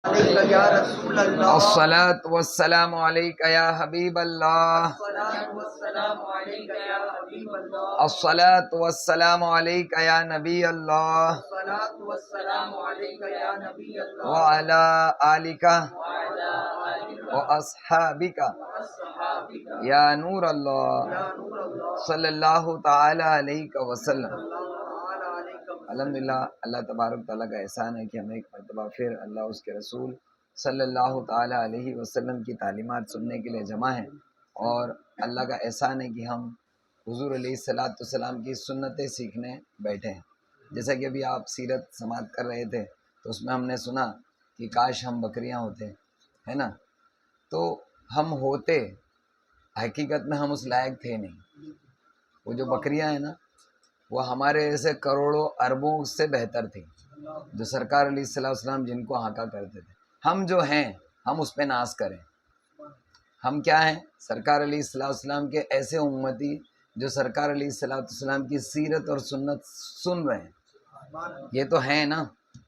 عليك يا رسول الله. الصلاة والسلام عليك يا حبيب الله. الصلاة والسلام عليك يا حبيب الله. الصلاة والسلام عليك يا نبي الله الصلاة والسلام عليك يا نبي الله. وعلى آلك وعلى آلك وأصحابك وأصحابك يا نور الله يا نور الله صلی اللہ تعالی علیہ وسلم. صلى الله تعالى عليك وسلم. الحمدللہ اللہ تبارک تعالیٰ کا احسان ہے کہ ہمیں ایک مرتبہ پھر اللہ اس کے رسول صلی اللہ تعالی علیہ وسلم کی تعلیمات سننے کے لیے جمع ہیں، اور اللہ کا احسان ہے کہ ہم حضور علیہ الصلوۃ والسلام کی سنتیں سیکھنے بیٹھے ہیں. جیسا کہ ابھی آپ سیرت سماعت کر رہے تھے تو اس میں ہم نے سنا کہ کاش ہم بکریاں ہوتے، ہے نا. تو ہم ہوتے، حقیقت میں ہم اس لائق تھے نہیں. وہ جو بکریاں ہیں نا، وہ ہمارے ایسے کروڑوں اربوں سے بہتر تھی، جو سرکار علیہ الصلوۃ والسلام جن کو ہانکا کرتے تھے. ہم جو ہیں ہم اس پہ ناز کریں. ہم کیا ہیں؟ سرکار علیہ الصلوۃ والسلام کے ایسے امتی جو سرکار علیہ الصلوۃ والسلام کی سیرت اور سنت سن رہے ہیں. یہ تو ہیں نا،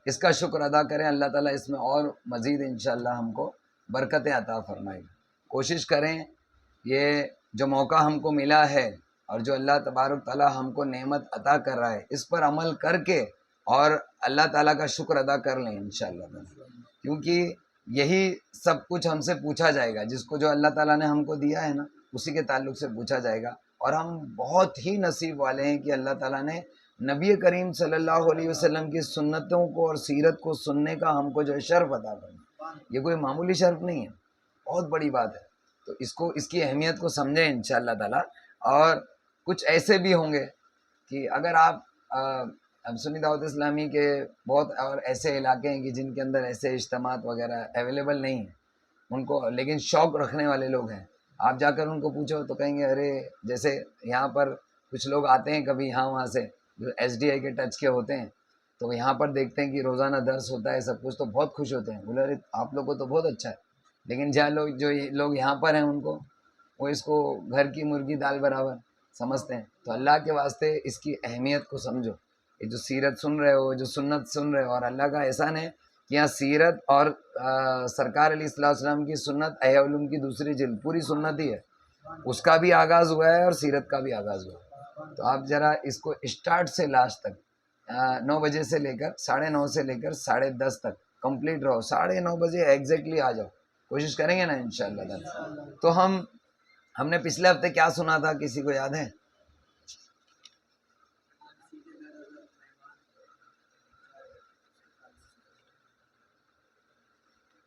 اس کا شکر ادا کریں. اللہ تعالیٰ اس میں اور مزید انشاءاللہ ہم کو برکتیں عطا فرمائے. کوشش کریں یہ جو موقع ہم کو ملا ہے اور جو اللہ تبارک تعالیٰ ہم کو نعمت عطا کر رہا ہے، اس پر عمل کر کے اور اللہ تعالیٰ کا شکر ادا کر لیں انشاءاللہ. کیونکہ یہی سب کچھ ہم سے پوچھا جائے گا. جس کو جو اللہ تعالیٰ نے ہم کو دیا ہے نا، اسی کے تعلق سے پوچھا جائے گا. اور ہم بہت ہی نصیب والے ہیں کہ اللہ تعالیٰ نے نبی کریم صلی اللہ علیہ وسلم کی سنتوں کو اور سیرت کو سننے کا ہم کو جو شرف عطا کرنا. یہ کوئی معمولی شرف نہیں ہے، بہت بڑی بات ہے. تو اس کی اہمیت کو سمجھیں انشاءاللہ تعالیٰ. اور کچھ ایسے بھی ہوں گے کہ اگر آپ سنی دعوت اسلامی کے بہت اور ایسے علاقے ہیں کہ جن کے اندر ایسے اجتماعات وغیرہ اویلیبل نہیں ہیں ان کو، لیکن شوق رکھنے والے لوگ ہیں. آپ جا کر ان کو پوچھو تو کہیں گے ارے جیسے یہاں پر کچھ لوگ آتے ہیں کبھی یہاں وہاں سے جو ایس ڈی آئی کے ٹچ کے ہوتے ہیں، تو یہاں پر دیکھتے ہیں کہ روزانہ درس ہوتا ہے سب کچھ، تو بہت خوش ہوتے ہیں. بولے ارے آپ لوگ کو تو بہت اچھا ہے. لیکن جو لوگ یہاں پر ہیں ان کو، وہ اس کو گھر کی مرغی دال برابر سمجھتے ہیں. تو اللہ کے واسطے اس کی اہمیت کو سمجھو. یہ جو سیرت سن رہے ہو، جو سنت سن رہے ہو، اور اللہ کا احسان ہے کہ یہاں سیرت اور سرکار علیہ الصلوۃ والسلام کی سنت احیاء علوم کی دوسری جلد پوری سنت ہی ہے، اس کا بھی آغاز ہوا ہے اور سیرت کا بھی آغاز ہوا ہے. تو آپ ذرا اس کو اسٹارٹ سے لاسٹ تک 9 بجے سے لے کر 9:30 سے لے کر 10:30 تک کمپلیٹ رہو. 9:30 بجے ایگزیکٹلی آ جاؤ. کوشش کریں گے نا انشاءاللہ تعالی. تو ہم نے پچھلے ہفتے کیا سنا تھا، کسی کو یاد ہے؟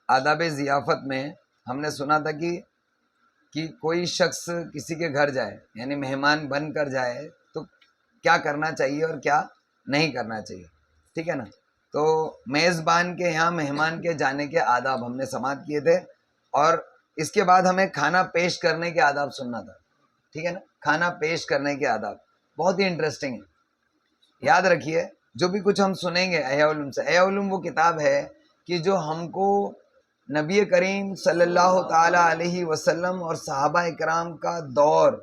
آداب ضیافت میں ہم نے سنا تھا کہ کوئی شخص کسی کے گھر جائے، یعنی مہمان بن کر جائے، تو کیا کرنا چاہیے اور کیا نہیں کرنا چاہیے. ٹھیک ہے نا. تو میزبان کے یہاں مہمان کے جانے کے آداب ہم نے سماعت کیے تھے، اور اس کے بعد ہمیں کھانا پیش کرنے کے آداب سننا تھا. ٹھیک ہے نا. کھانا پیش کرنے کے آداب بہت ہی انٹرسٹنگ ہے. یاد رکھیے جو بھی کچھ ہم سنیں گے احیاء علوم سے. احیاء علوم وہ کتاب ہے کہ جو ہم کو نبی کریم صلی اللہ تعالی علیہ وسلم اور صحابہ اکرام کا دور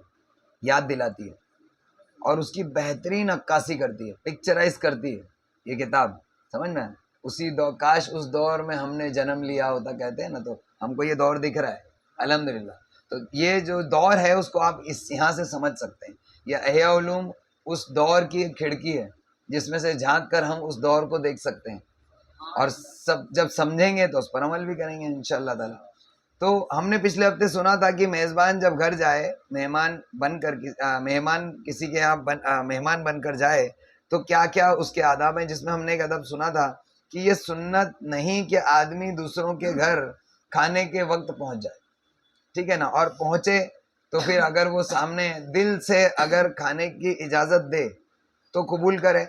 یاد دلاتی ہے، اور اس کی بہترین عکاسی کرتی ہے، پکچرائز کرتی ہے یہ کتاب. سمجھ میں اسی دور، کاش اس دور میں ہم نے جنم لیا ہوتا کہتے ہیں نا، تو ہم کو یہ دور دکھ رہا ہے الحمدللہ. تو یہ جو دور ہے اس کو آپ یہاں سے سمجھ سکتے ہیں. یہ احیاء علوم اس دور کی ایک کھڑکی ہے جس میں سے جھانک کر ہم اس دور کو دیکھ سکتے ہیں، اور جب سمجھیں گے تو اس پر عمل بھی کریں گے انشاءاللہ تعالی. تو ہم نے پچھلے ہفتے سنا تھا کہ میزبان جب گھر جائے، مہمان کسی کے یہاں مہمان بن کر جائے تو کیا کیا اس کے آداب ہیں. جس میں ہم نے ایک ادب سنا تھا کہ یہ سنت نہیں کہ آدمی دوسروں کے گھر کھانے کے وقت پہنچ جائے. ٹھیک ہے نا. اور پہنچے تو پھر اگر وہ سامنے دل سے اگر کھانے کی اجازت دے تو قبول کرے،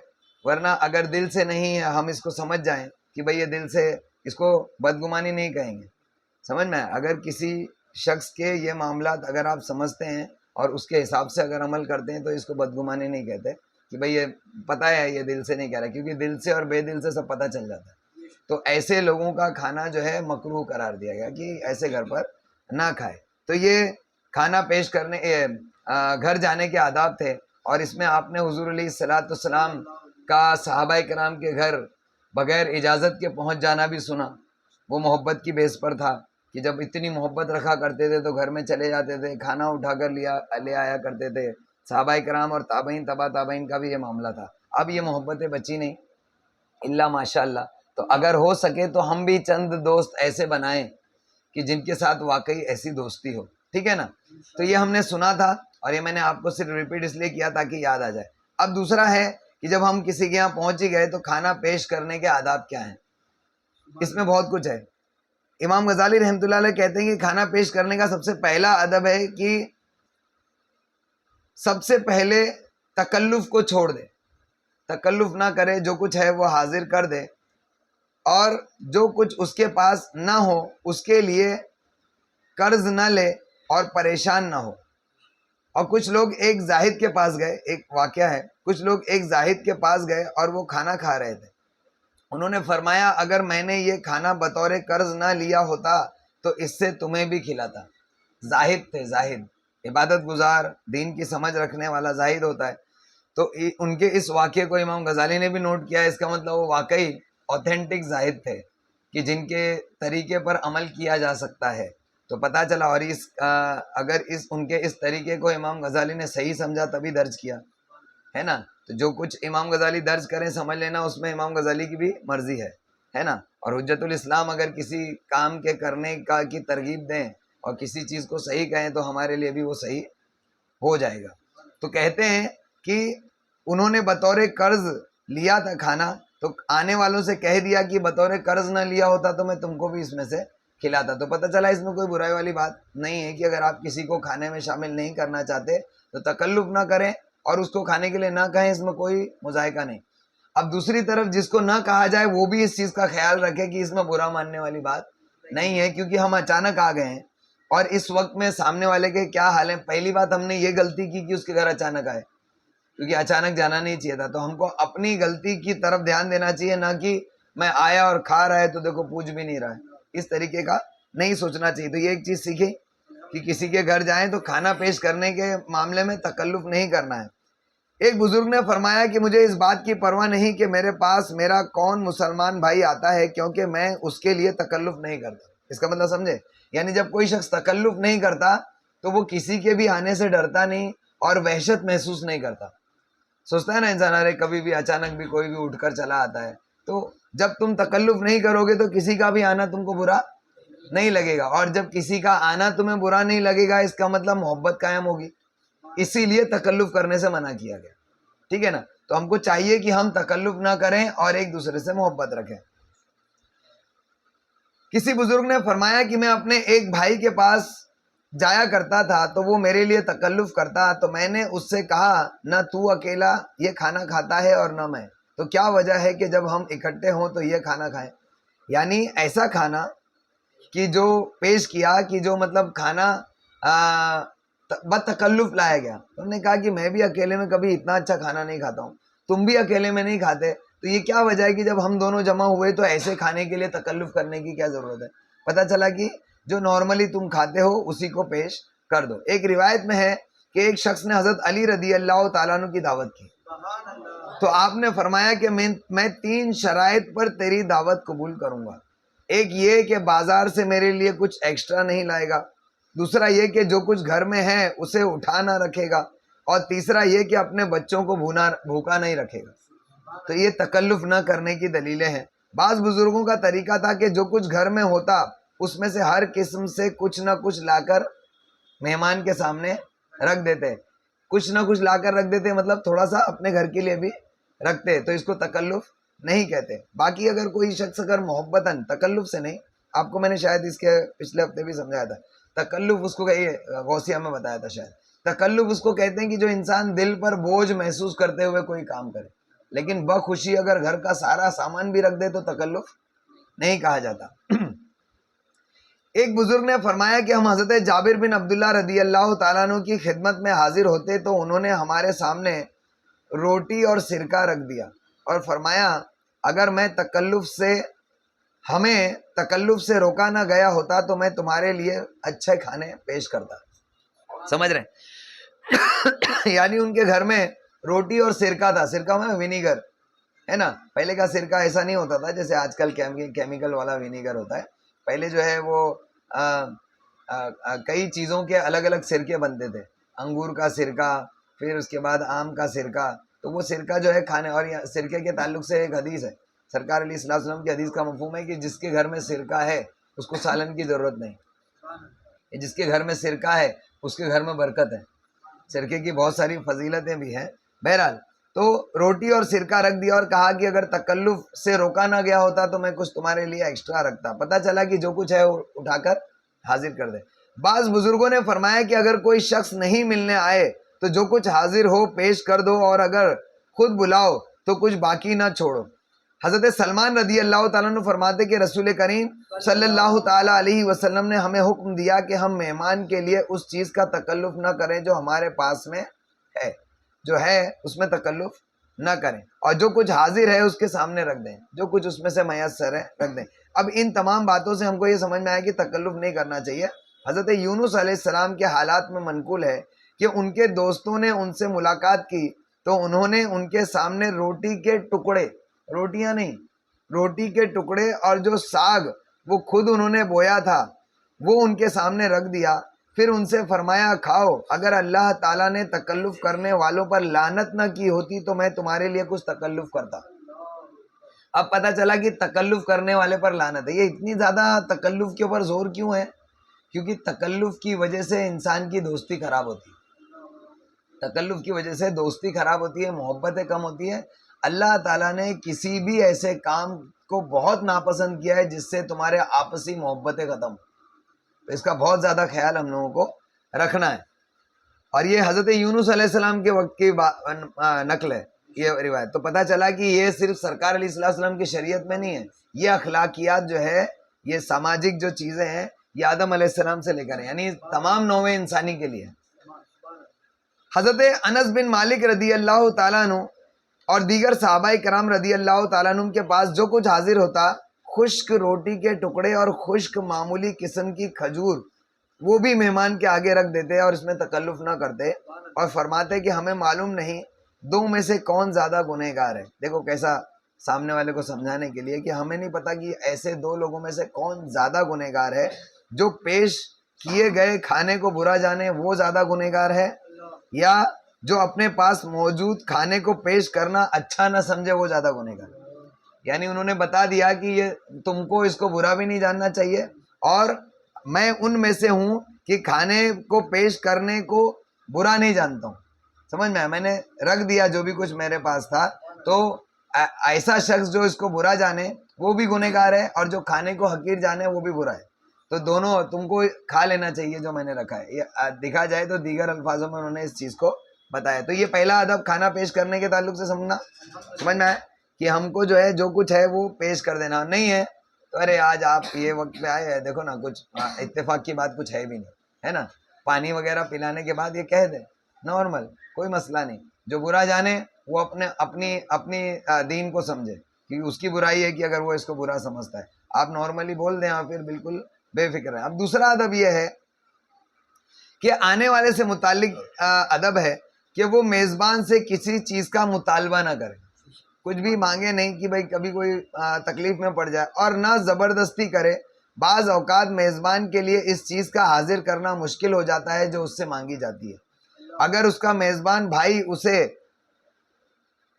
ورنہ اگر دل سے نہیں ہے، ہم اس کو سمجھ جائیں کہ بھئی یہ دل سے، اس کو بدگمانی نہیں کہیں گے. سمجھ میں اگر کسی شخص کے یہ معاملات اگر آپ سمجھتے ہیں اور اس کے حساب سے اگر عمل کرتے ہیں تو اس کو بدگمانی نہیں کہتے کہ بھئی یہ پتہ ہے یہ دل سے نہیں کہہ رہا، کیونکہ دل سے اور بے دل سے سب پتہ چل جاتا ہے. تو ایسے لوگوں کا کھانا جو ہے مکروہ قرار دیا گیا کہ ایسے گھر پر نہ کھائے. تو یہ کھانا پیش کرنے گھر جانے کے آداب تھے، اور اس میں آپ نے حضور علیہ الصلوۃ والسلام کا صحابہ کرام کے گھر بغیر اجازت کے پہنچ جانا بھی سنا. وہ محبت کی بیس پر تھا کہ جب اتنی محبت رکھا کرتے تھے تو گھر میں چلے جاتے تھے، کھانا اٹھا کر لے آیا کرتے تھے. صحابہ کرام اور تابعین تبا تابعین کا بھی یہ معاملہ تھا. اب یہ محبتیں بچی نہیں الا ماشاء اللہ. تو اگر ہو سکے تو ہم بھی چند دوست ایسے بنائیں کہ جن کے ساتھ واقعی ایسی دوستی ہو. ٹھیک ہے نا؟ تو یہ ہم نے سنا تھا اور یہ میں نے آپ کو صرف ریپیٹ اس لیے کیا تاکہ یاد آ جائے. اب دوسرا ہے کہ جب ہم کسی کے یہاں پہنچ ہی گئے تو کھانا پیش کرنے کے آداب کیا ہیں. اس میں بہت کچھ ہے. امام غزالی رحمۃ اللہ علیہ کہتے ہیں کہ کھانا پیش کرنے کا سب سے پہلا ادب ہے کہ سب سے پہلے تکلف کو چھوڑ دے، تکلف نہ کرے، جو کچھ ہے وہ حاضر کر دے، اور جو کچھ اس کے پاس نہ ہو اس کے لیے قرض نہ لے اور پریشان نہ ہو. اور کچھ لوگ ایک زاہد کے پاس گئے، ایک واقعہ ہے، کچھ لوگ ایک زاہد کے پاس گئے اور وہ کھانا کھا رہے تھے. انہوں نے فرمایا اگر میں نے یہ کھانا بطور قرض نہ لیا ہوتا تو اس سے تمہیں بھی کھلاتا. زاہد تھے، زاہد عبادت گزار، دین کی سمجھ رکھنے والا زاہد ہوتا ہے. تو ان کے اس واقعے کو امام غزالی نے بھی نوٹ کیا ہے. اس کا مطلب وہ واقعی اوتھینٹک زاہد تھے کہ جن کے طریقے پر عمل کیا جا سکتا ہے. تو پتہ چلا. اور اگر ان کے اس طریقے کو امام غزالی نے صحیح سمجھا تبھی درج کیا ہے نا. تو جو کچھ امام غزالی درج کریں سمجھ لینا اس میں امام غزالی کی بھی مرضی ہے نا. اور حجت الاسلام اگر کسی کام کے کرنے کی ترغیب دیں اور کسی چیز کو صحیح کہیں تو ہمارے لیے بھی وہ صحیح ہو جائے گا. تو کہتے ہیں کہ انہوں نے بطور قرض لیا تھا کھانا، تو آنے والوں سے کہہ دیا کہ بطور قرض نہ لیا ہوتا تو میں تم کو بھی اس میں سے کھلاتا. تو پتہ چلا اس میں کوئی برائی والی بات نہیں ہے کہ اگر آپ کسی کو کھانے میں شامل نہیں کرنا چاہتے تو تکلف نہ کریں اور اس کو کھانے کے لیے نہ کہیں، اس میں کوئی مذائقہ نہیں. اب دوسری طرف جس کو نہ کہا جائے وہ بھی اس چیز کا خیال رکھے کہ اس میں برا ماننے والی بات نہیں ہے، کیونکہ ہم اچانک آ گئے ہیں اور اس وقت میں سامنے والے کے کیا حال ہے. پہلی بات ہم نے یہ غلطی کی کہ اس کے گھر اچانک آئے، کیونکہ اچانک جانا نہیں چاہیے تھا. تو ہم کو اپنی غلطی کی طرف دھیان دینا چاہیے، نہ کہ میں آیا اور کھا رہا ہے تو دیکھو پوچھ بھی نہیں رہا ہے. اس طریقے کا نہیں سوچنا چاہیے. تو یہ ایک چیز سیکھیں کہ کسی کے گھر جائیں تو کھانا پیش کرنے کے معاملے میں تکلف نہیں کرنا ہے. ایک بزرگ نے فرمایا کہ مجھے اس بات کی پرواہ نہیں کہ میرے پاس میرا کون مسلمان بھائی آتا ہے، کیونکہ میں اس کے لیے تکلف نہیں کرتا. اس کا مطلب سمجھے؟ یعنی جب کوئی شخص تکلف نہیں کرتا تو وہ کسی کے بھی آنے سے ڈرتا نہیں اور وحشت محسوس نہیں کرتا. سوچتا ہے نا انسان، ارے کبھی بھی اچانک بھی کوئی بھی اٹھ کر چلا آتا ہے. تو جب تم تکلف نہیں کرو گے تو کسی کا بھی آنا تم کو برا نہیں لگے گا، اور جب کسی کا آنا تمہیں برا نہیں لگے گا اس کا مطلب محبت قائم ہوگی. اسی لیے تکلف کرنے سے منع کیا گیا. ٹھیک ہے نا؟ تو ہم کو چاہیے کہ ہم تکلف نہ کریں اور ایک دوسرے سے محبت رکھیں. کسی بزرگ نے فرمایا کہ میں اپنے ایک بھائی کے پاس جایا کرتا تھا تو وہ میرے لیے تکلف کرتا، تو میں نے اس سے کہا نہ تو اکیلا یہ کھانا کھاتا ہے اور نہ میں، تو کیا وجہ ہے کہ جب ہم اکٹھے ہوں تو یہ کھانا کھائیں. یعنی ایسا کھانا کہ جو پیش کیا کہ جو مطلب کھانا بتکلف لایا گیا. انہوں نے کہا کہ میں بھی اکیلے میں کبھی اتنا اچھا کھانا نہیں کھاتا ہوں، تم بھی اکیلے میں نہیں کھاتے، تو یہ کیا وجہ ہے کہ جب ہم دونوں جمع ہوئے تو ایسے کھانے کے لیے تکلف کرنے کی کیا ضرورت ہے. پتہ چلا کہ جو نارملی تم کھاتے ہو اسی کو پیش کر دو. ایک روایت میں ہے کہ ایک شخص نے حضرت علی رضی اللہ تعالیٰ عنہ کی دعوت کی تو آپ نے فرمایا کہ میں 3 شرائط پر تیری دعوت قبول کروں گا. ایک یہ کہ بازار سے میرے لیے کچھ ایکسٹرا نہیں لائے گا، دوسرا یہ کہ جو کچھ گھر میں ہے اسے اٹھا نہ رکھے گا، اور تیسرا یہ کہ اپنے بچوں کو بھوکا نہیں رکھے گا. تو یہ تکلف نہ کرنے کی دلیلیں ہیں. بعض بزرگوں کا طریقہ تھا کہ جو کچھ گھر میں ہوتا اس میں سے ہر قسم سے کچھ نہ کچھ لا کر مہمان کے سامنے رکھ دیتے. کچھ نہ کچھ لا کر رکھ دیتے مطلب تھوڑا سا اپنے گھر کے لیے بھی رکھتے، تو اس کو تکلف نہیں کہتے. باقی اگر کوئی شخص اگر محبتاً، تکلف سے نہیں، آپ کو میں نے شاید اس کے پچھلے ہفتے بھی سمجھایا تھا، تکلف اس کو غوثیہ میں بتایا تھا شاید. تکلف اس کو کہتے ہیں کہ جو انسان دل پر بوجھ محسوس کرتے ہوئے کوئی کام کرے، لیکن بخوشی اگر گھر کا سارا سامان بھی رکھ دے تو تکلف نہیں کہا جاتا. ایک بزرگ نے فرمایا کہ ہم حضرت جابر بن عبداللہ رضی اللہ تعالیٰ عنہ کی خدمت میں حاضر ہوتے تو انہوں نے ہمارے سامنے روٹی اور سرکہ رکھ دیا اور فرمایا اگر ہمیں تکلف سے روکا نہ گیا ہوتا تو میں تمہارے لیے اچھے کھانے پیش کرتا. سمجھ رہے ہیں؟ یعنی ان کے گھر میں روٹی اور سرکہ تھا. سرکہ میں ونیگر ہے نا. پہلے کا سرکہ ایسا نہیں ہوتا تھا جیسے آج کل کیمیکل والا ونیگر ہوتا ہے. پہلے جو ہے وہ کئی چیزوں کے الگ الگ سرکے بنتے تھے، انگور کا سرکہ، پھر اس کے بعد آم کا سرکہ. تو وہ سرکہ جو ہے کھانے، اور سرکے کے تعلق سے ایک حدیث ہے، سرکار علیہ الصلوۃ والسلام کی حدیث کا مفہوم ہے کہ جس کے گھر میں سرکہ ہے اس کو سالن کی ضرورت نہیں، جس کے گھر میں سرکہ ہے اس کے گھر میں برکت ہے. سرکے کی بہت ساری فضیلتیں بھی ہیں. بہرحال تو روٹی اور سرکہ رکھ دیا اور کہا کہ اگر تکلف سے روکا نہ گیا ہوتا تو میں کچھ تمہارے لیے ایکسٹرا رکھتا. پتہ چلا کہ جو کچھ ہے وہ اٹھا کر حاضر کر دے. بعض بزرگوں نے فرمایا کہ اگر کوئی شخص نہیں ملنے آئے تو جو کچھ حاضر ہو پیش کر دو، اور اگر خود بلاؤ تو کچھ باقی نہ چھوڑو. حضرت سلمان رضی اللہ تعالیٰ عنہ فرماتے کہ رسول کریم صلی اللہ تعالیٰ علیہ وسلم نے ہمیں حکم دیا کہ ہم مہمان کے لیے اس چیز کا تکلف نہ کریں جو ہمارے پاس میں ہے، جو ہے اس میں تکلف نہ کریں، اور جو کچھ حاضر ہے اس کے سامنے رکھ دیں، جو کچھ اس میں سے میسر ہے رکھ دیں. اب ان تمام باتوں سے ہم کو یہ سمجھ میں آیا کہ تکلف نہیں کرنا چاہیے. حضرت یونس علیہ السلام کے حالات میں منقول ہے کہ ان کے دوستوں نے ان سے ملاقات کی تو انہوں نے ان کے سامنے روٹی کے ٹکڑے، روٹیاں نہیں، روٹی کے ٹکڑے اور جو ساگ وہ خود انہوں نے بویا تھا وہ ان کے سامنے رکھ دیا. پھر ان سے فرمایا کھاؤ، اگر اللہ تعالیٰ نے تکلف کرنے والوں پر لعنت نہ کی ہوتی تو میں تمہارے لیے کچھ تکلف کرتا. اب پتہ چلا کہ تکلف کرنے والے پر لعنت ہے. یہ اتنی زیادہ تکلف کے اوپر زور کیوں ہے؟ کیونکہ تکلف کی وجہ سے انسان کی دوستی خراب ہوتی ہے، تکلف کی وجہ سے دوستی خراب ہوتی ہے، محبتیں کم ہوتی ہے. اللہ تعالیٰ نے کسی بھی ایسے کام کو بہت ناپسند کیا ہے جس سے تمہارے آپسی محبتیں ختم، تو اس کا بہت زیادہ خیال ہم لوگوں کو رکھنا ہے. اور یہ حضرت یونس علیہ السلام کے وقت کی نقل ہے یہ روایت. تو پتہ چلا کہ یہ صرف سرکار علیہ الصلوۃ والسلام کی شریعت میں نہیں ہے، یہ اخلاقیات جو ہے، یہ سماجک جو چیزیں ہیں، یہ آدم علیہ السلام سے لے کر ہیں، یعنی تمام نوع انسانی کے لیے. حضرت انس بن مالک رضی اللہ تعالیٰ عنہ اور دیگر صحابہ کرام رضی اللہ تعالیٰ عنہ کے پاس جو کچھ حاضر ہوتا، خشک روٹی کے ٹکڑے اور خشک معمولی قسم کی کھجور، وہ بھی مہمان کے آگے رکھ دیتے اور اس میں تکلف نہ کرتے، اور فرماتے کہ ہمیں معلوم نہیں دو میں سے کون زیادہ گنہگار ہے. دیکھو کیسا سامنے والے کو سمجھانے کے لیے کہ ہمیں نہیں پتا کہ ایسے دو لوگوں میں سے کون زیادہ گنہگار ہے، جو پیش کیے گئے کھانے کو برا جانے وہ زیادہ گنہگار ہے، یا جو اپنے پاس موجود کھانے کو پیش کرنا اچھا نہ سمجھے وہ زیادہ گنہگار. یعنی انہوں نے بتا دیا کہ یہ تم کو اس کو برا بھی نہیں جاننا چاہیے، اور میں ان میں سے ہوں کہ کھانے کو پیش کرنے کو برا نہیں جانتا ہوں. سمجھ میں آیا؟ میں نے رکھ دیا جو بھی کچھ میرے پاس تھا، تو ایسا شخص جو اس کو برا جانے وہ بھی گنہگار ہے، اور جو کھانے کو حقیر جانے وہ بھی برا ہے. تو دونوں تم کو کھا لینا چاہیے جو میں نے رکھا ہے. یہ دکھا جائے تو دیگر الفاظوں میں انہوں نے اس چیز کو بتایا. تو یہ پہلا ادب کھانا پیش کرنے کے تعلق سے سمجھ میں آئے کہ ہم کو جو ہے جو کچھ ہے وہ پیش کر دینا نہیں ہے. تو ارے آج آپ یہ وقت پہ آئے ہیں، دیکھو نا کچھ اتفاق کی بات کچھ ہے بھی نہیں، ہے نا، پانی وغیرہ پلانے کے بعد یہ کہہ دیں نارمل، کوئی مسئلہ نہیں. جو برا جانے وہ اپنی دین کو سمجھے کہ اس کی برائی ہے کہ اگر وہ اس کو برا سمجھتا ہے، آپ نارملی بول دیں اور پھر بالکل بے فکر ہیں. اب دوسرا ادب یہ ہے کہ آنے والے سے متعلق ادب ہے کہ وہ میزبان سے کسی چیز کا مطالبہ نہ کرے، کچھ بھی مانگے نہیں کہ بھائی کبھی کوئی تکلیف میں پڑ جائے، اور نہ زبردستی کرے. بعض اوقات میزبان کے لیے اس چیز کا حاضر کرنا مشکل ہو جاتا ہے جو اس سے مانگی جاتی ہے. اگر اس کا میزبان بھائی اسے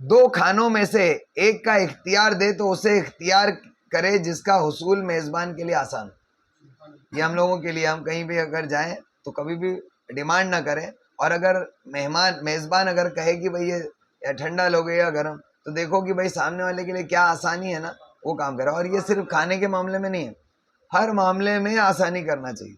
دو کھانوں میں سے ایک کا اختیار دے تو اسے اختیار کرے جس کا حصول میزبان کے لیے آسان. یہ ہم لوگوں کے لیے، ہم کہیں بھی اگر جائیں تو کبھی بھی ڈیمانڈ نہ کریں، اور اگر میزبان اگر کہے کہ بھئی یہ ٹھنڈا لوگے یا گرم، تو دیکھو کہ بھئی سامنے والے کے لیے کیا آسانی ہے نا، وہ کام کرے. اور یہ صرف کھانے کے معاملے میں نہیں ہے، ہر معاملے میں آسانی کرنا چاہیے.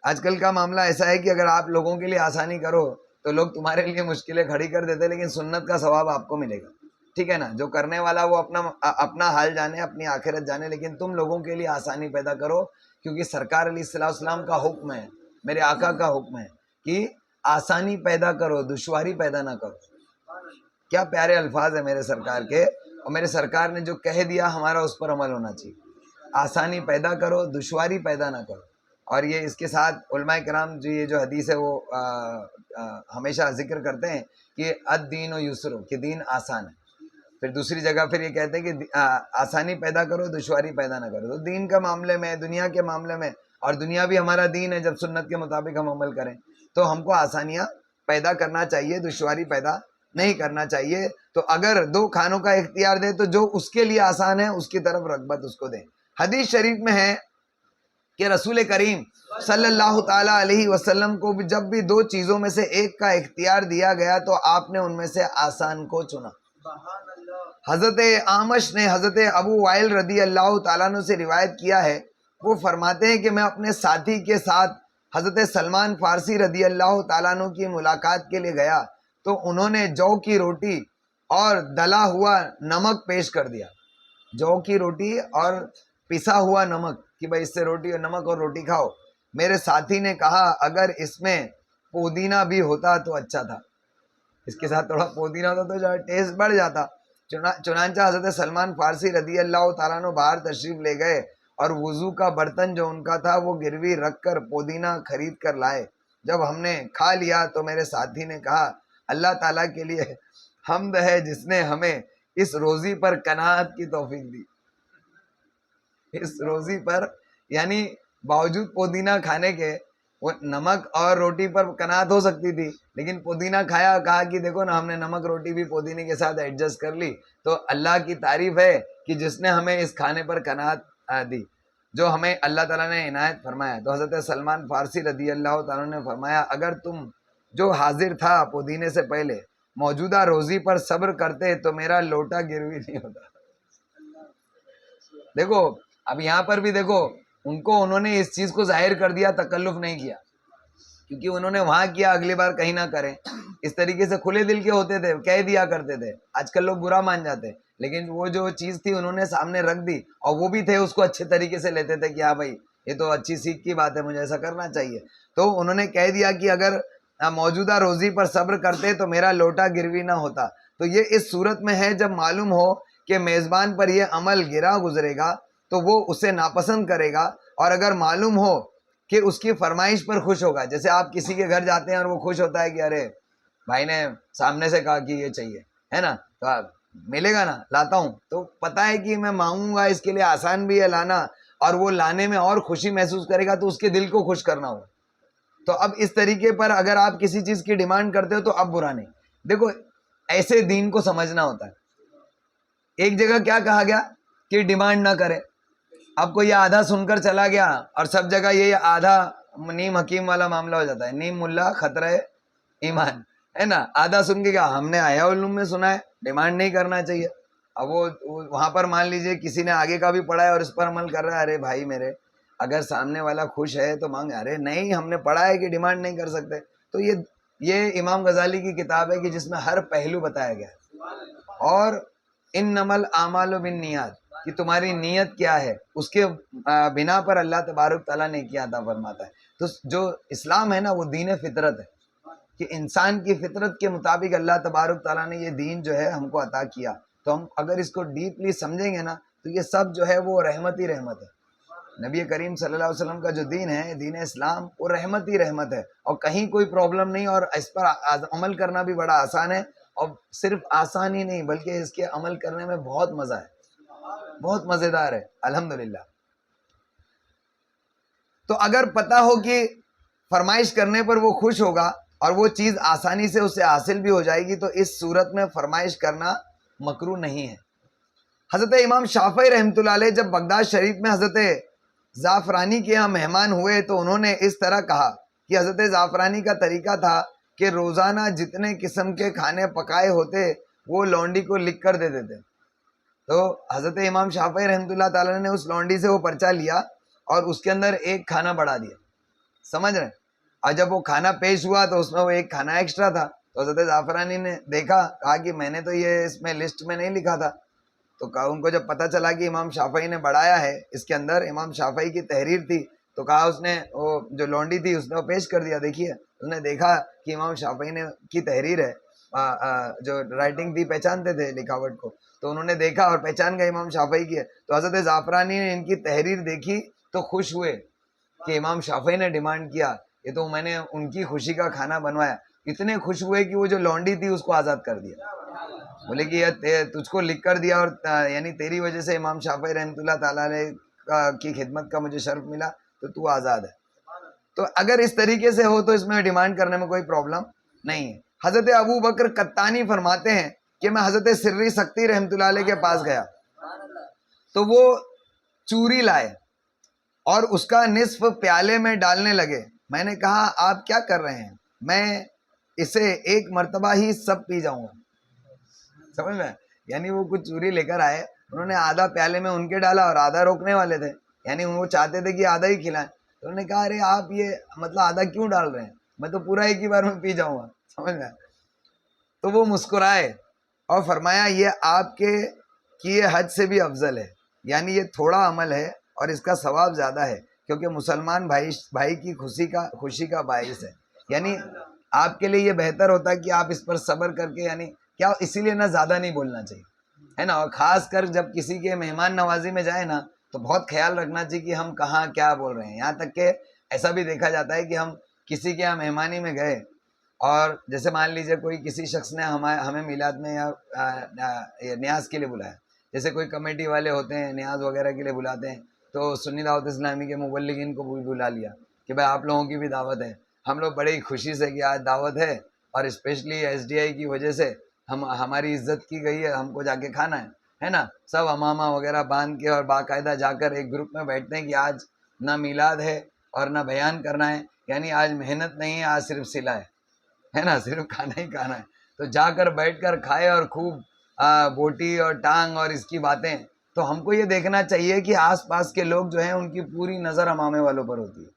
آج کل کا معاملہ ایسا ہے کہ اگر آپ لوگوں کے لیے آسانی کرو تو لوگ تمہارے لیے مشکلیں کھڑی کر دیتے، لیکن سنت کا ثواب آپ کو ملے گا. ٹھیک ہے نا، جو کرنے والا وہ اپنا حال جانے، اپنی آخرت جانے، لیکن تم لوگوں کے لیے آسانی پیدا کرو، کیونکہ سرکار علیہ الصلوۃ والسلام کا حکم ہے، میرے آقا کا حکم ہے کہ آسانی پیدا کرو، دشواری پیدا نہ کرو. کیا پیارے الفاظ ہیں میرے سرکار کے، اور میرے سرکار نے جو کہہ دیا ہمارا اس پر عمل ہونا چاہیے. آسانی پیدا کرو، دشواری پیدا نہ کرو. اور یہ اس کے ساتھ علماء کرام جو یہ جو حدیث ہے وہ ہمیشہ ذکر کرتے ہیں کہ الدین و یسر، کہ دین آسان ہے. پھر دوسری جگہ پھر یہ کہتے ہیں کہ آسانی پیدا کرو دشواری پیدا نہ کرو. تو دین کا معاملے میں, دنیا کے معاملے میں, اور دنیا بھی ہمارا دین ہے, جب سنت کے مطابق ہم عمل کریں تو ہم کو آسانیاں پیدا کرنا چاہیے, دشواری پیدا نہیں کرنا چاہیے. تو اگر دو کھانوں کا اختیار دے تو جو اس کے لیے آسان ہے اس کی طرف رغبت اس کو دیں. حدیث شریف میں ہے کہ رسول کریم صلی اللہ تعالی علیہ وسلم کو جب بھی دو چیزوں میں سے ایک کا اختیار دیا گیا تو آپ نے ان میں سے آسان کو چنا. حضرت آمش نے حضرت ابو وائل رضی اللہ تعالیٰ عنہ سے روایت کیا ہے, وہ فرماتے ہیں کہ میں اپنے ساتھی کے ساتھ حضرت سلمان فارسی رضی اللہ تعالیٰ عنہ کی ملاقات کے لیے گیا تو انہوں نے جو کی روٹی اور دلا ہوا نمک پیش کر دیا. جو کی روٹی اور پسا ہوا نمک کہ بھائی اس سے روٹی اور نمک اور روٹی کھاؤ. میرے ساتھی نے کہا اگر اس میں پودینہ بھی ہوتا تو اچھا تھا, اس کے ساتھ تھوڑا پودینہ ہوتا تو جو ٹیسٹ بڑھ جاتا. چنانچہ حضرت سلمان فارسی رضی اللہ تعالیٰ عنہ باہر تشریف لے گئے اور وضو کا برتن جو ان کا تھا وہ گروی رکھ کر پودینہ خرید کر لائے. جب ہم نے کھا لیا تو میرے ساتھی نے کہا اللہ تعالیٰ کے لیے حمد ہے جس نے ہمیں اس روزی پر قناعت کی توفیق دی. اس روزی پر یعنی باوجود پودینہ کھانے کے وہ نمک اور روٹی پر قناعت ہو سکتی تھی, لیکن پودینہ کھایا, کہا کہ دیکھو نا ہم نے نمک روٹی بھی پودینے کے ساتھ ایڈجسٹ کر لی. تو اللہ کی تعریف ہے کہ جس نے ہمیں اس کھانے پر قناعت دی جو ہمیں اللہ تعالیٰ نے عنایت فرمایا. تو حضرت سلمان فارسی رضی اللہ تعالیٰ نے فرمایا اگر تم جو حاضر تھا پودینے سے پہلے موجودہ روزی پر صبر کرتے تو میرا لوٹا گروی نہیں ہوتا. دیکھو اب یہاں پر بھی دیکھو ان کو انہوں نے اس چیز کو ظاہر کر دیا, تکلف نہیں کیا, کیونکہ انہوں نے وہاں کیا اگلی بار کہیں نہ کریں. اس طریقے سے کھلے دل کے ہوتے تھے, کہہ دیا کرتے تھے. آج کل لوگ برا مان جاتے, لیکن وہ جو چیز تھی انہوں نے سامنے رکھ دی اور وہ بھی تھے اس کو اچھے طریقے سے لیتے تھے کہ ہاں بھائی یہ تو اچھی سیکھ کی بات ہے, مجھے ایسا کرنا چاہیے. تو انہوں نے کہہ دیا کہ اگر موجودہ روزی پر صبر کرتے تو میرا لوٹا گروی نہ ہوتا. تو یہ اس صورت میں ہے جب معلوم ہو کہ میزبان پر یہ عمل گرا گزرے گا تو وہ اسے ناپسند کرے گا, اور اگر معلوم ہو کہ اس کی فرمائش پر خوش ہوگا. جیسے آپ کسی کے گھر جاتے ہیں اور وہ خوش ہوتا ہے کہ ارے بھائی نے سامنے سے کہا کہ یہ چاہیے ہے نا, تو آپ ملے گا نا, لاتا ہوں, تو پتہ ہے کہ میں مانگوں گا, اس کے لیے آسان بھی ہے لانا, اور وہ لانے میں اور خوشی محسوس کرے گا تو اس کے دل کو خوش کرنا ہوگا. تو اب اس طریقے پر اگر آپ کسی چیز کی ڈیمانڈ کرتے ہو تو اب برا نہیں. دیکھو ایسے دین کو سمجھنا ہوتا ہے. ایک جگہ کیا کہا گیا کہ ڈیمانڈ نہ کرے, اب کو یہ آدھا سن کر چلا گیا اور سب جگہ یہ آدھا نیم حکیم والا معاملہ ہو جاتا ہے, نیم ملا خطرہ ایمان ہے نا. آدھا سن کے کیا ہم نے آیا علوم میں سنا ہے ڈیمانڈ نہیں کرنا چاہیے. اب وہ وہاں پر مان لیجئے کسی نے آگے کا بھی پڑھا ہے اور اس پر عمل کر رہا ہے, ارے بھائی میرے اگر سامنے والا خوش ہے تو مانگ, ارے نہیں ہم نے پڑھا ہے کہ ڈیمانڈ نہیں کر سکتے. تو یہ امام غزالی کی کتاب ہے کہ جس میں ہر پہلو بتایا گیا ہے, اور انما الاعمال بالنیات کہ تمہاری نیت کیا ہے اس کے بنا پر اللہ تبارک تعالیٰ نے کیا عطا فرماتا ہے. تو جو اسلام ہے نا وہ دین فطرت ہے کہ انسان کی فطرت کے مطابق اللہ تبارک تعالیٰ نے یہ دین جو ہے ہم کو عطا کیا. تو ہم اگر اس کو ڈیپلی سمجھیں گے نا تو یہ سب جو ہے وہ رحمت ہی رحمت ہے. نبی کریم صلی اللہ علیہ وسلم کا جو دین ہے, دین اسلام, وہ رحمت ہی رحمت ہے, اور کہیں کوئی پرابلم نہیں, اور اس پر عمل کرنا بھی بڑا آسان ہے. اور صرف آسان ہی نہیں بلکہ اس کے عمل کرنے میں بہت مزہ ہے, بہت مزیدار ہے الحمدللہ. تو اگر پتہ ہو کہ فرمائش کرنے پر وہ خوش ہوگا اور وہ چیز آسانی سے اسے حاصل بھی ہو جائے گی تو اس صورت میں فرمائش کرنا مکروہ نہیں ہے. حضرت امام شافعی رحمۃ اللہ علیہ جب بغداد شریف میں حضرت زعفرانی کے یہاں مہمان ہوئے تو انہوں نے اس طرح کہا کہ حضرت زعفرانی کا طریقہ تھا کہ روزانہ جتنے قسم کے کھانے پکائے ہوتے وہ لونڈی کو لکھ کر دے دیتے. تو حضرت امام شافعی رحمۃ اللہ تعالیٰ نے اس لونڈی سے وہ پرچہ لیا اور اس کے اندر ایک کھانا بڑھا دیا, سمجھ رہے ہیں. اور جب وہ کھانا پیش ہوا تو اس میں وہ ایک کھانا ایکسٹرا تھا. تو حضرت زعفرانی نے دیکھا, کہا کہ میں نے تو یہ اس میں لسٹ میں نہیں لکھا تھا. تو ان کو جب پتہ چلا کہ امام شافعی نے بڑھایا ہے, اس کے اندر امام شافعی کی تحریر تھی, تو کہا اس نے وہ جو لونڈی تھی اس نے وہ پیش کر دیا. دیکھیے اس نے دیکھا کہ امام شافعی نے کی تحریر ہے, جو رائٹنگ تھی پہچانتے تھے لکھاوٹ کو, تو انہوں نے دیکھا اور پہچان گئے امام شافعی کی ہے. تو حضرت زعفرانی نے ان کی تحریر دیکھی تو خوش ہوئے کہ امام شافعی نے ڈیمانڈ کیا, یہ تو میں نے ان کی خوشی کا کھانا بنوایا. اتنے خوش ہوئے کہ وہ جو لونڈی تھی اس کو آزاد کر دیا. بولے کہ یہ تجھ کو لکھ کر دیا اور یعنی تیری وجہ سے امام شافعی رحمۃ اللہ تعالیٰ علیہ کی خدمت کا مجھے شرف ملا تو آزاد ہے. تو اگر اس طریقے سے ہو تو اس میں ڈیمانڈ کرنے میں کوئی پرابلم نہیں ہے. حضرت ابو بکر قطانی فرماتے ہیں کہ میں حضرت سری سکتی رحمۃ اللہ علیہ کے پاس گیا تو وہ چوری لائے اور اس کا نصف پیالے میں ڈالنے لگے. میں نے کہا آپ کیا کر رہے ہیں؟ میں اسے ایک مرتبہ ہی سب پی جاؤں گا. سمجھ میں؟ یعنی وہ کچھ چوری لے کر آئے, انہوں نے آدھا پیالے میں ان کے ڈالا اور آدھا روکنے والے تھے, یعنی وہ چاہتے تھے کہ آدھا ہی کھلائیں. تو انہوں نے کہا ارے آپ یہ مطلب آدھا کیوں ڈال رہے ہیں, میں تو پورا ایک ہی بار میں پی جاؤں گا. سمجھ میں؟ تو وہ مسکرائے اور فرمایا یہ آپ کے کیے حج سے بھی افضل ہے, یعنی یہ تھوڑا عمل ہے اور اس کا ثواب زیادہ ہے کیونکہ مسلمان بھائی کی خوشی کا باعث ہے. یعنی آپ کے لیے یہ بہتر ہوتا ہے کہ آپ اس پر صبر کر کے, یعنی کیا اسی لیے نہ زیادہ نہیں بولنا چاہیے ہے نا, اور خاص کر جب کسی کے مہمان نوازی میں جائے نا تو بہت خیال رکھنا چاہیے کہ ہم کہاں کیا بول رہے ہیں. یہاں تک کہ ایسا بھی دیکھا جاتا ہے کہ ہم کسی کے یہاں مہمانی میں گئے اور جیسے مان لیجئے کوئی کسی شخص نے ہمیں میلاد میں یا نیاز کے لیے بلایا, جیسے کوئی کمیٹی والے ہوتے ہیں نیاز وغیرہ کے لیے بلاتے ہیں, تو سنی دعوت اسلامی کے مبلغین کو بھی بلا لیا کہ بھائی آپ لوگوں کی بھی دعوت ہے. ہم لوگ بڑی خوشی سے کہ آج دعوت ہے اور اسپیشلی SDI کی وجہ سے ہماری عزت کی گئی ہے, ہم کو جا کے کھانا ہے نا. سب امامہ وغیرہ باندھ کے اور باقاعدہ جا کر ایک گروپ میں بیٹھتے ہیں کہ آج نہ میلاد ہے اور نہ بیان کرنا ہے, یعنی آج محنت نہیں ہے, آج صرف صلہ ہے نا, صرف کھانا ہی کھانا ہے. تو جا کر بیٹھ کر کھائے اور خوب بوٹی اور ٹانگ اور اس کی باتیں. تو ہم کو یہ دیکھنا چاہیے کہ آس پاس کے لوگ جو ہیں ان کی پوری نظر امامے والوں پر ہوتی ہے,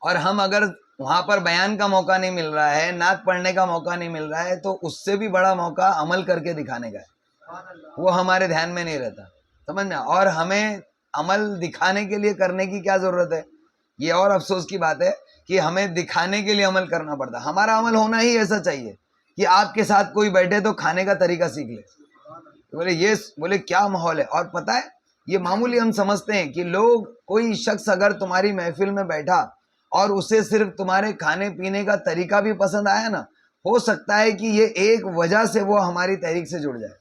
اور ہم اگر وہاں پر بیان کا موقع نہیں مل رہا ہے, نعت پڑھنے کا موقع نہیں مل رہا ہے, تو اس سے بھی بڑا موقع عمل کر کے دکھانے کا ہے, وہ ہمارے دھیان میں نہیں رہتا. سمجھنا؟ اور ہمیں عمل دکھانے کے لیے کرنے کی کیا ضرورت ہے؟ یہ اور افسوس کی بات ہے کہ ہمیں دکھانے کے لیے عمل کرنا پڑتا ہے. ہمارا عمل ہونا ہی ایسا چاہیے کہ آپ کے ساتھ کوئی بیٹھے تو کھانے کا طریقہ سیکھ لے. بولے کیا ماحول ہے. اور پتہ ہے یہ معمولی ہم سمجھتے ہیں کہ لوگ, کوئی شخص اگر تمہاری محفل میں بیٹھا اور اسے صرف تمہارے کھانے پینے کا طریقہ بھی پسند آیا نا, ہو سکتا ہے کہ یہ ایک وجہ سے وہ ہماری تحریک سے جڑ جائے,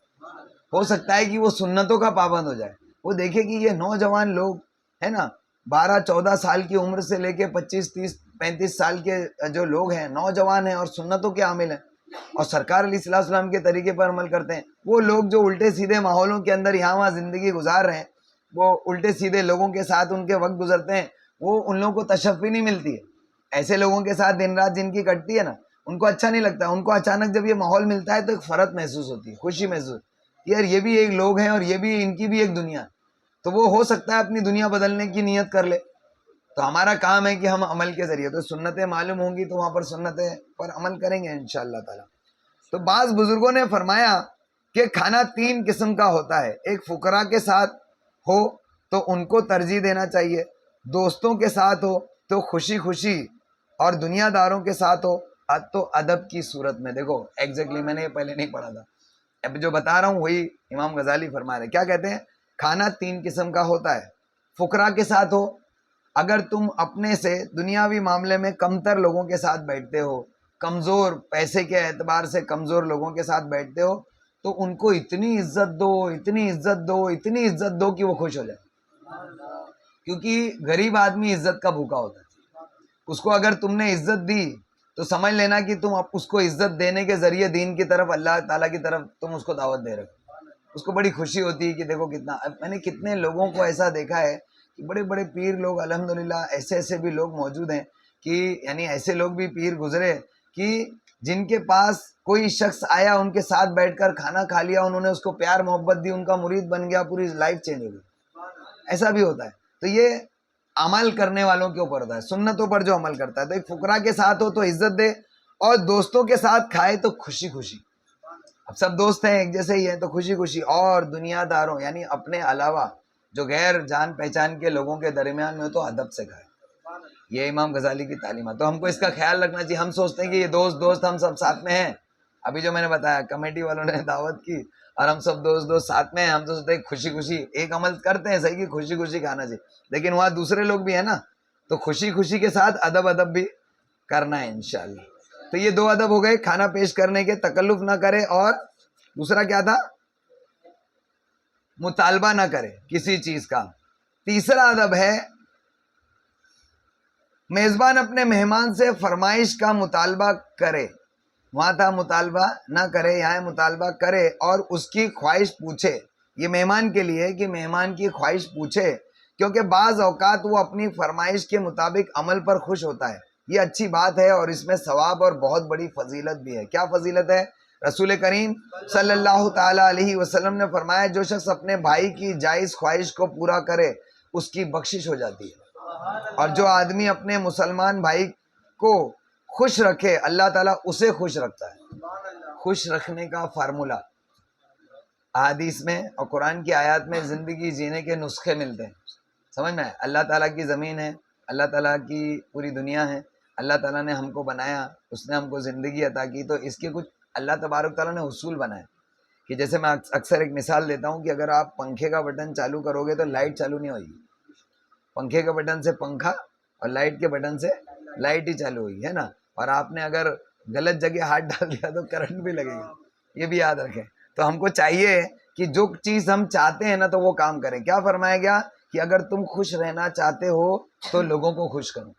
ہو سکتا ہے کہ وہ سنتوں کا پابند ہو جائے. وہ دیکھے کہ یہ نوجوان لوگ ہے نا, 12-14 سال کی عمر سے لے کے 25-30-35 سال کے جو لوگ ہیں, نوجوان ہیں اور سنتوں کے عامل ہیں اور سرکار علیہ الصلوۃ والسلام کے طریقے پر عمل کرتے ہیں. وہ لوگ جو الٹے سیدھے ماحولوں کے اندر یہاں وہاں زندگی گزار رہے ہیں, وہ الٹے سیدھے لوگوں کے ساتھ ان کے وقت گزرتے ہیں, وہ ان لوگوں کو تشفی نہیں ملتی ہے. ایسے لوگوں کے ساتھ دن رات جن کی کٹتی ہے نا, ان کو اچھا نہیں لگتا. ان کو اچانک جب یہ ماحول ملتا ہے تو ایک فرحت محسوس ہوتی ہے, خوشی محسوس, یار یہ بھی ایک لوگ ہیں اور یہ بھی, ان کی بھی ایک دنیا. تو وہ ہو سکتا ہے اپنی دنیا بدلنے کی نیت کر لے. تو ہمارا کام ہے کہ ہم عمل کے ذریعے, تو سنتیں معلوم ہوں گی تو وہاں پر سنتیں پر عمل کریں گے انشاءاللہ تعالی. تو بعض بزرگوں نے فرمایا کہ کھانا 3 قسم کا ہوتا ہے. ایک فقراء کے ساتھ ہو تو ان کو ترجیح دینا چاہیے, دوستوں کے ساتھ ہو تو خوشی خوشی, اور دنیا داروں کے ساتھ ہو تو ادب کی صورت میں. دیکھو ایگزیکٹلی میں نے یہ پہلے نہیں پڑھا تھا, اب جو بتا رہا ہوں وہی امام غزالی فرما رہے. کیا کہتے ہیں؟ کھانا 3 قسم کا ہوتا ہے. فقراء کے ساتھ ہو, اگر تم اپنے سے دنیاوی معاملے میں کمتر لوگوں کے ساتھ بیٹھتے ہو, کمزور, پیسے کے اعتبار سے کمزور لوگوں کے ساتھ بیٹھتے ہو, تو ان کو اتنی عزت دو, اتنی عزت دو, اتنی عزت دو کہ وہ خوش ہو جائے. کیونکہ غریب آدمی عزت کا بھوکا ہوتا ہے. اس کو اگر تم نے عزت دی تو سمجھ لینا کہ تم اس کو عزت دینے کے ذریعے دین کی طرف, اللہ تعالیٰ کی طرف تم اس کو دعوت دے رہے ہو. اس کو بڑی خوشی ہوتی ہے کہ دیکھو کتنا. میں نے کتنے لوگوں کو ایسا دیکھا ہے کہ بڑے بڑے پیر لوگ, الحمدللہ ایسے ایسے بھی لوگ موجود ہیں کہ یعنی ایسے لوگ بھی پیر گزرے کہ جن کے پاس کوئی شخص آیا, ان کے ساتھ بیٹھ کر کھانا کھا لیا, انہوں نے اس کو پیار محبت دی, ان کا مرید بن گیا, پوری لائف چینج ہو گئی. ایسا بھی ہوتا ہے. تو یہ عمل کرنے والوں کے اوپر ہوتا ہے, سنتوں پر جو عمل کرتا ہے. تو ایک فقراء کے ساتھ ہو تو عزت دے, اور دوستوں کے ساتھ کھائے تو خوشی خوشی. اب سب دوست ہیں ایک جیسے ہی ہیں تو خوشی خوشی, اور دنیا داروں یعنی اپنے علاوہ جو غیر جان پہچان کے لوگوں کے درمیان میں ہو تو ادب سے کھائے. یہ امام غزالی کی تعلیمات. تو ہم کو اس کا خیال رکھنا چاہیے. ہم سوچتے ہیں کہ یہ دوست ہم سب ساتھ میں ہیں. ابھی جو میں نے بتایا کمیٹی والوں نے دعوت کی اور ہم سب دوست ساتھ میں ہیں, ہم تو سوچتے ہیں خوشی خوشی ایک عمل کرتے ہیں صحیح کہ خوشی خوشی کھانا چاہیے, لیکن وہاں دوسرے لوگ بھی ہیں نا, تو خوشی خوشی کے ساتھ ادب بھی کرنا ہے انشاءاللہ. تو یہ 2 ادب ہو گئے, کھانا پیش کرنے کے, تکلف نہ کرے اور دوسرا کیا تھا؟ مطالبہ نہ کرے کسی چیز کا۔ تیسرا ادب ہے میزبان اپنے مہمان سے فرمائش کا مطالبہ کرے، وہاں تھا مطالبہ نہ کرے، یہاں مطالبہ کرے اور اس کی خواہش پوچھے۔ یہ مہمان کے لیے کہ مہمان کی خواہش پوچھے، کیونکہ بعض اوقات وہ اپنی فرمائش کے مطابق عمل پر خوش ہوتا ہے۔ یہ اچھی بات ہے اور اس میں ثواب اور بہت بڑی فضیلت بھی ہے۔ کیا فضیلت ہے؟ رسول کریم صلی اللہ تعالی علیہ وسلم نے فرمایا جو شخص اپنے بھائی کی جائز خواہش کو پورا کرے اس کی بخشش ہو جاتی ہے، اور جو آدمی اپنے مسلمان بھائی کو خوش رکھے اللہ تعالیٰ اسے خوش رکھتا ہے۔ خوش رکھنے کا فارمولہ احادیث میں اور قرآن کی آیات میں زندگی جینے کے نسخے ملتے ہیں، سمجھ میں؟ اللہ تعالیٰ کی زمین ہے، اللہ تعالیٰ کی پوری دنیا ہے، اللہ تعالیٰ نے ہم کو بنایا، اس نے ہم کو زندگی عطا کی، تو اس کے کچھ اللہ تبارک تعالیٰ نے اصول بنائے کہ جیسے میں اکثر ایک مثال دیتا ہوں کہ اگر آپ پنکھے کا بٹن چالو کرو گے تو لائٹ چالو نہیں ہوگی، پنکھے کے بٹن سے پنکھا اور لائٹ کے بٹن سے لائٹ ہی چالو ہوئی ہے نا، اور آپ نے اگر غلط جگہ ہاتھ ڈال دیا تو کرنٹ بھی لگے گا، یہ بھی یاد رکھیں۔ تو ہم کو چاہیے کہ جو چیز ہم چاہتے ہیں نا تو وہ کام کریں۔ کیا فرمایا گیا کہ اگر تم خوش رہنا چاہتے ہو تو لوگوں کو خوش کرو،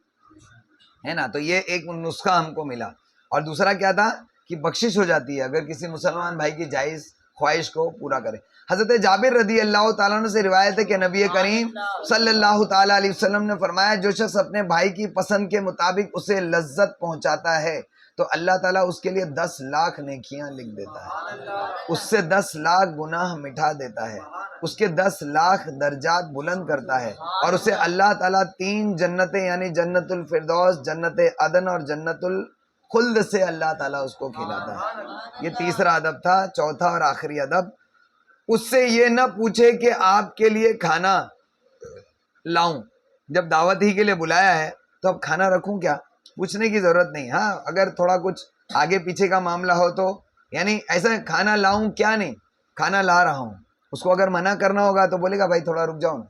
ہے نا، تو یہ ایک نسخہ ہم کو ملا۔ اور دوسرا کیا تھا کہ بخشش ہو جاتی ہے اگر کسی مسلمان بھائی کی جائز خواہش کو پورا کرے۔ حضرت جابر رضی اللہ تعالیٰ عنہ سے روایت ہے کہ نبی کریم صلی اللہ تعالیٰ علیہ وسلم نے فرمایا جو شخص اپنے بھائی کی پسند کے مطابق اسے لذت پہنچاتا ہے تو اللہ تعالیٰ اس کے لیے 10 لاکھ نیکیاں لکھ دیتا ہے، اس سے 10 لاکھ گناہ مٹھا دیتا ہے، اس کے 10 لاکھ درجات بلند کرتا ہے، اور اسے اللہ تعالیٰ 3 جنتیں یعنی جنت الفردوس، جنت عدن اور جنت الخلد سے اللہ تعالیٰ اس کو کھلاتا ہے۔ یہ تیسرا ادب تھا۔ چوتھا اور آخری ادب، اس سے یہ نہ پوچھے کہ آپ کے لیے کھانا لاؤں، جب دعوت ہی کے لیے بلایا ہے تو اب کھانا رکھوں کیا، پوچھنے کی ضرورت نہیں۔ ہاں اگر تھوڑا کچھ آگے پیچھے کا معاملہ ہو تو یعنی ایسا کھانا لاؤں کیا نہیں، کھانا لا رہا ہوں، اس کو اگر منع کرنا ہوگا تو بولے گا بھائی تھوڑا رک جاؤ نا،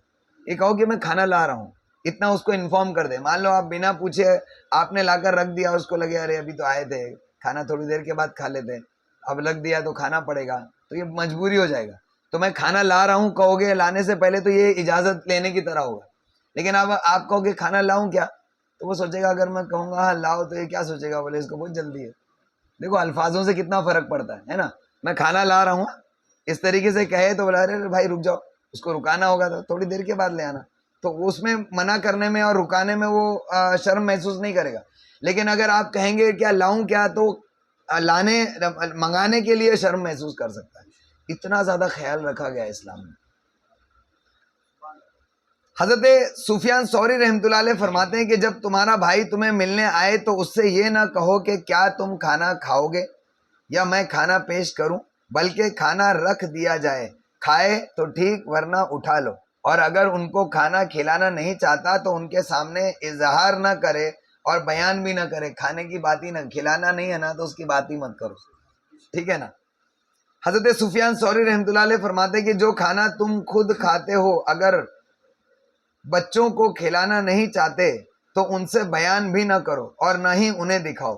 یہ کہو کہ میں کھانا لا رہا ہوں، اتنا اس کو انفارم کر دے۔ مان لو آپ بنا پوچھے آپ نے لا کر رکھ دیا، اس کو لگے ارے ابھی تو آئے تھے، کھانا تھوڑی دیر کے بعد کھا لیتے، اب لگ دیا تو کھانا پڑے گا، تو یہ مجبوری ہو جائے گا۔ تو میں کھانا لا رہا ہوں کہو گے، لانے سے پہلے تو یہ اجازت لینے کی طرح ہوگا، لیکن اب آپ کہو گے کھانا لاؤں کیا، تو وہ سوچے گا اگر میں کہوں گا ہاں لاؤ تو یہ کیا سوچے گا، بولے اس کو بہت جلدی ہے۔ دیکھو الفاظوں سے کتنا فرق پڑتا ہے نا، میں کھانا لا رہا ہوں اس طریقے سے کہے تو بولا ارے بھائی رک جاؤ، اس کو رکانا ہوگا تو تھوڑی دیر کے بعد لے آنا، تو اس میں منع کرنے میں اور رکانے میں وہ شرم محسوس نہیں کرے گا۔ لیکن اگر آپ کہیں گے کیا لاؤں کیا تو لانے منگانے کے لیے شرم محسوس کر سکتا ہے۔ اتنا زیادہ خیال رکھا گیا اسلام میں۔ حضرت سفیان ثوری رحمۃ اللہ علیہ فرماتے ہیں کہ جب تمہارا بھائی تمہیں ملنے آئے تو اس سے یہ نہ کہو کہ کیا تم کھانا کھاؤ گے یا میں کھانا پیش کروں، بلکہ کھانا رکھ دیا جائے، کھائے تو ٹھیک ورنہ اٹھا لو، اور اگر ان کو کھانا کھلانا نہیں چاہتا تو ان کے سامنے اظہار نہ کرے اور بیان بھی نہ کرے، کھانے کی بات ہی نہ، کھلانا نہیں ہے نا تو اس کی بات ہی مت کرو، ٹھیک ہے نا۔ حضرت سفیان ثوری رحمۃ اللہ علیہ فرماتے ہیں کہ جو کھانا تم خود کھاتے ہو اگر بچوں کو کھلانا نہیں چاہتے تو ان سے بیان بھی نہ کرو اور نہ ہی انہیں دکھاؤ،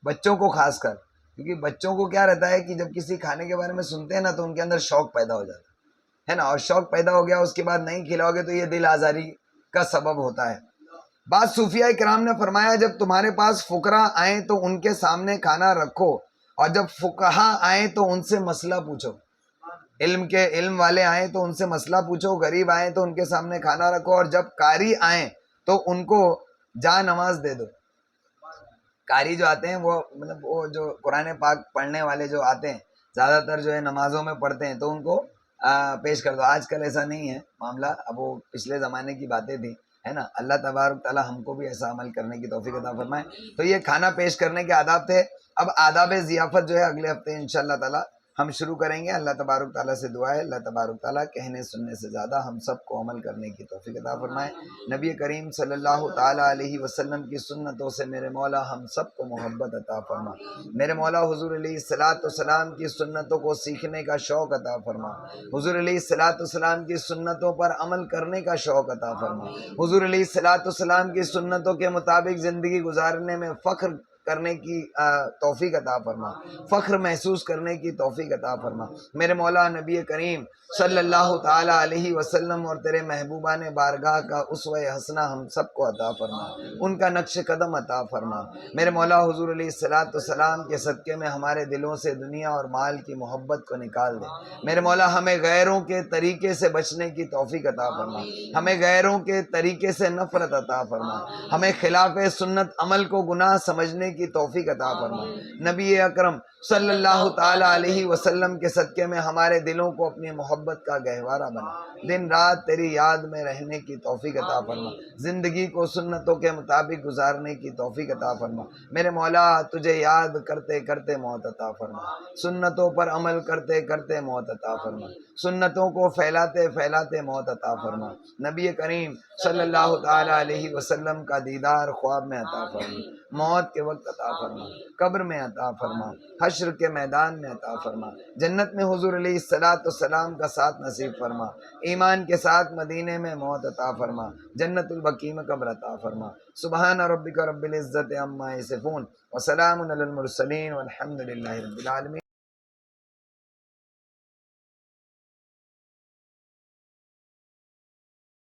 بچوں کو خاص کر، کیونکہ بچوں کو کیا رہتا ہے کہ جب کسی کھانے کے بارے میں سنتے ہیں نا تو ان کے اندر شوق پیدا ہو جاتا ہے نا، اور شوق پیدا ہو گیا اس کے بعد نہیں کھلاؤ گے تو یہ دل آزاری کا سبب ہوتا ہے۔ بعض صوفیاء کرام نے فرمایا جب تمہارے پاس فقراء آئیں تو ان کے سامنے کھانا رکھو، اور جب فقہاء آئیں تو ان سے مسئلہ پوچھو، علم والے آئیں تو ان سے مسئلہ پوچھو، غریب آئیں تو ان کے سامنے کھانا رکھو، اور جب قاری آئیں تو ان کو جا نماز دے دو۔ قاری جو آتے ہیں وہ مطلب وہ جو قرآن پاک پڑھنے والے جو آتے ہیں زیادہ تر جو ہے نمازوں میں پڑھتے ہیں تو ان کو پیش کر دو۔ آج کل ایسا نہیں ہے معاملہ، اب وہ پچھلے زمانے کی باتیں تھیں، ہے نا۔ اللہ تبارک تعالیٰ ہم کو بھی ایسا عمل کرنے کی توفیق عطا فرمائے۔ تو یہ کھانا پیش کرنے کے آداب تھے۔ اب آداب ضیافت جو ہے اگلے ہفتے انشاءاللہ تعالیٰ ہم شروع کریں گے۔ اللہ تبارک تعالیٰ سے دعا ہے اللہ تبارک تعالیٰ کہنے سننے سے زیادہ ہم سب کو عمل کرنے کی توفیق عطا فرمائے۔ نبی کریم صلی اللہ تعالیٰ علیہ وسلم کی سنتوں سے میرے مولا ہم سب کو محبت عطا فرما۔ میرے مولا حضور علیہ الصلوۃ والسلام کی سنتوں کو سیکھنے کا شوق عطا فرما۔ حضور علیہ الصلوۃ والسلام کی سنتوں پر عمل کرنے کا شوق عطا فرما۔ حضور علیہ الصلوۃ والسلام کی سنتوں کے مطابق زندگی گزارنے میں فخر کرنے کی توفیق عطا فرما، فخر محسوس کرنے کی توفیق عطا فرما۔ میرے مولا نبی کریم صلی اللہ تعالی علیہ وسلم اور تیرے محبوبان بارگاہ کا اسوہ حسنہ ہم سب کو عطا فرما، ان کا نقش قدم عطا فرما۔ میرے مولا حضور علیہ الصلوۃ والسلام کے صدقے میں ہمارے دلوں سے دنیا اور مال کی محبت کو نکال دے۔ میرے مولا ہمیں غیروں کے طریقے سے بچنے کی توفیق عطا فرما، ہمیں غیروں کے طریقے سے نفرت عطا فرما، ہمیں خلاف سنت عمل کو گناہ سمجھنے کی توفیق عطا فرما۔ نبی اکرم صلی اللہ تعالی علیہ وسلم کے صدقے میں ہمارے دلوں کو اپنی محبت کا گہوارہ بنا، دن رات تیری یاد میں رہنے کی توفیق عطا فرما، زندگی کو سنتوں کے مطابق گزارنے کی توفیق عطا فرما۔ میرے مولا تجھے یاد کرتے کرتے موت عطا فرما، سنتوں پر عمل کرتے کرتے موت عطا فرما، سنتوں کو پھیلاتے پھیلاتے موت عطا فرما۔ نبی کریم صلی اللہ تعالی علیہ وسلم کا دیدار خواب میں عطا فرما، موت کے وقت عطا فرما، قبر میں عطا فرما، حشر کے میدان میں عطا فرما، جنت میں حضور علیہ الصلوۃ والسلام کا ساتھ نصیب فرما، ایمان کے ساتھ مدینے میں موت عطا فرما، جنت البقیع میں قبر عطا فرما۔ سبحان ربک رب العزت عما یصفون وسلام علی المرسلین والحمد للہ رب العالمین۔